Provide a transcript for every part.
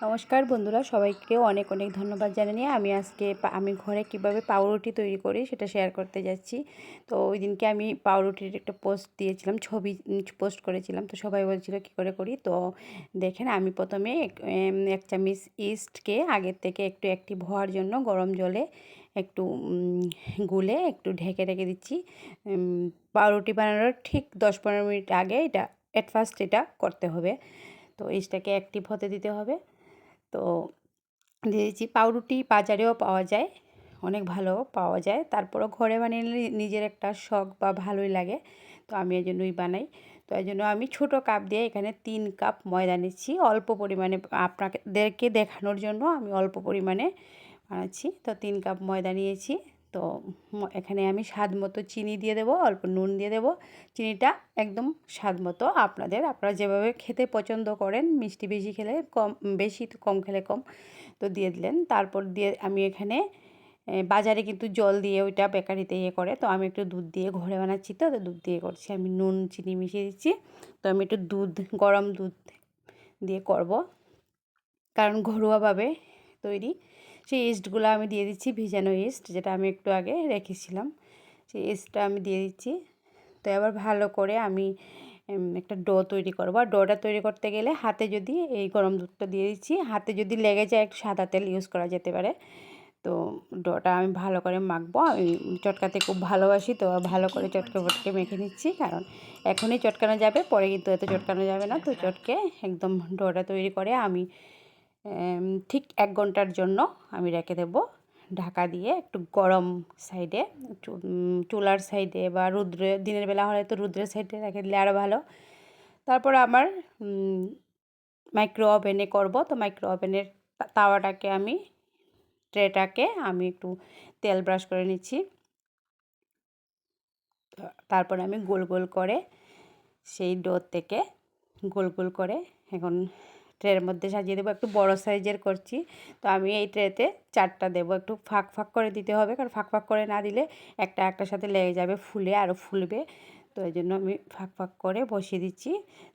নমস্কার বন্ধুরা, সবাইকে অনেক অনেক ধন্যবাদ জানিয়ে আমি ঘরে কিভাবে পাউরুটি তৈরি করি সেটা শেয়ার করতে যাচ্ছি। তো ওই দিনকে আমি পাউরুটির একটা পোস্ট দিয়েছিলাম, ছবি পোস্ট করেছিলাম। তো সবাই বলছিল কী করে করি। তো দেখেন, আমি প্রথমে এক চামচ ইস্টকে আগের থেকে একটু অ্যাক্টিভ হওয়ার জন্য গরম জলে একটু গুলে একটু ঢেকে রেখে দিচ্ছি। পাউরুটি বানানোর ঠিক 10-15 মিনিট আগে এটা ফার্স্ট করতে হবে। তো ইস্টটাকে অ্যাক্টিভ হতে দিতে হবে। তো দিয়েছি। পাউরুটি বাজারেও পাওয়া যায়, অনেক ভালো পাওয়া যায়। তারপরেও ঘরে বানিয়ে নিলে নিজের একটা শখ বা ভালোই লাগে। তো আমি এই জন্যই বানাই। তো এই জন্য আমি ছোটো কাপ দিয়ে এখানে 3 কাপ ময়দা নিচ্ছি, অল্প পরিমাণে। আপনাদেরকে দেখানোর জন্য আমি অল্প পরিমাণে বানাচ্ছি। তো 3 কাপ ময়দা নিয়েছি। তো এখানে আমি স্বাদ মতো চিনি দিয়ে দেবো, অল্প নুন দিয়ে দেবো। চিনিটা একদম স্বাদ মতো আপনারা যেভাবে খেতে পছন্দ করেন, মিষ্টি বেশি খেলে কম, বেশি কম খেলে কম, তো দিয়ে দিলেন। তারপর দিয়ে আমি এখানে বাজারে কিন্তু জল দিয়ে ওইটা বেকারিতে করে, তো আমি একটু দুধ দিয়ে ঘরে বানাচ্ছি। তো দুধ দিয়ে করছি, আমি নুন চিনি মিশিয়ে দিচ্ছি। তো আমি একটু গরম দুধ দিয়ে করব, কারণ ঘরোয়াভাবে তৈরি। সেই ইস্টগুলো আমি দিয়ে দিচ্ছি, ভিজানো ইস্ট যেটা আমি একটু আগে রেখেছিলাম, সেই ইস্টটা আমি দিয়ে দিচ্ছি। তো এবার ভালো করে আমি একটা ডো তৈরি করব। আর ডোটা তৈরি করতে গেলে হাতে যদি এই গরম দুধটা দিয়ে দিচ্ছি, হাতে যদি লেগে যায় একটু সাদা তেল ইউজ করা যেতে পারে। তো ডোটা আমি ভালো করে মাখবো। আমি চটকাতে খুব ভালোবাসি, তো ভালো করে চটকে মেখে নিচ্ছি, কারণ এখনই চটকানো যাবে, পরে কিন্তু এত চটকানো যাবে না। তো চটকে একদম ডোটা তৈরি করে আমি ঠিক 1 ঘন্টার জন্য আমি রেখে দেবো ঢাকা দিয়ে, একটু গরম সাইডে, চুলার সাইডে বা দিনের বেলা হলে তো রৌদ্রের সাইডে রেখে দিলে আরও ভালো। তারপর আমার মাইক্রো ওভেনে করব। তো মাইক্রো ওভেনের ট্রেটাকে আমি একটু তেল ব্রাশ করে নিচ্ছি। তারপর আমি গোল গোল করে সেই ডো থেকে গোল গোল করে এখন ট্রের মধ্যে সাজিয়ে দেবো। একটু বড় সাইজের করছি, তো আমি এই ট্রেতে 4টা দেবো। একটু ফাঁক ফাঁক করে দিতে হবে, কারণ ফাঁক ফাঁক করে না দিলে একটার সাথে লেগে যাবে, ফুলে আরও ফুলবে। তো এই জন্য আমি ফাঁক ফাঁক করে বসিয়ে দিচ্ছি।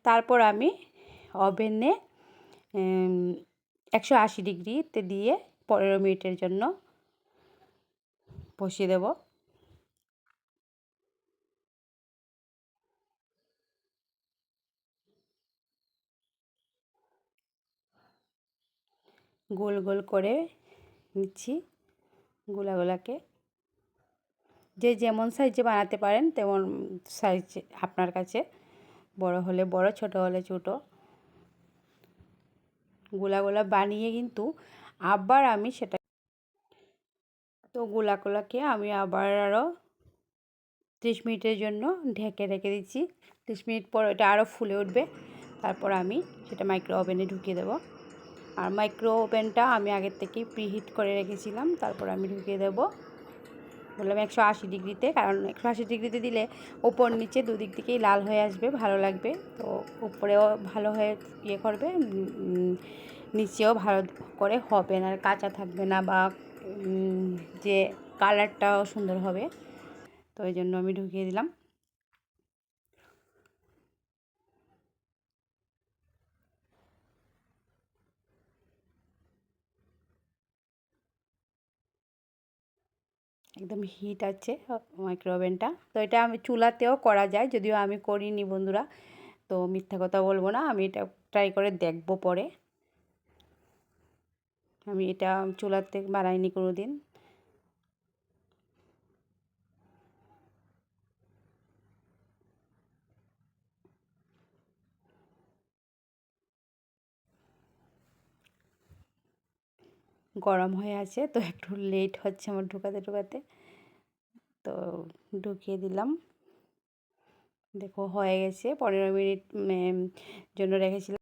তারপর আমি ওভেনে 180 ডিগ্রিতে দিয়ে 15 মিনিটের জন্য বসিয়ে দেবো। গোল গোল করে নিচ্ছি গোলাগুলাকে। যে যেমন সাইজে বানাতে পারেন তেমন সাইজ আপনার কাছে, বড় হলে বড়, ছোট হলে ছোট। গোলা বানিয়ে কিন্তু আবার আমি গোলাগুলাকে আমি আবার আরও 30 মিনিটের জন্য ঢেকে রেখে দিচ্ছি। 30 মিনিট পর এটা আরও ফুলে উঠবে। তারপর আমি সেটা মাইক্রো ওভেনে ঢুকিয়ে দেবো। আর মাইক্রো ওভেনটা আমি আগের থেকেই প্রিহিট করে রেখেছিলাম। তারপর আমি ঢুকিয়ে দেবো, বললাম 180 ডিগ্রিতে, কারণ 180 ডিগ্রিতে দিলে ওপর নিচে দুদিক থেকেই লাল হয়ে আসবে, ভালো লাগবে। তো উপরেও ভালো হয়ে করবে, নিচেও ভালো করে হবে না, কাঁচা থাকবে না, বা যে কালারটাও সুন্দর হবে। তো এই জন্য আমি ঢুকিয়ে দিলাম। একদম হিট আছে মাইক্রো ওভেনটা। তো এটা আমি চুলাতেও করা যায়, যদিও আমি করিনি বন্ধুরা, তো মিথ্যা কথা বলবো না, আমি এটা ট্রাই করে দেখবো পরে। আমি এটা চুলাতে বানাইনি কোনো দিন। গরম হয়ে আছে, তো একটু লেট হচ্ছে আমার ঢোকাতে। তো ঢুকিয়ে দিলাম, দেখো হয়ে গেছে। 15 মিনিট জন্য রেখেছিলাম।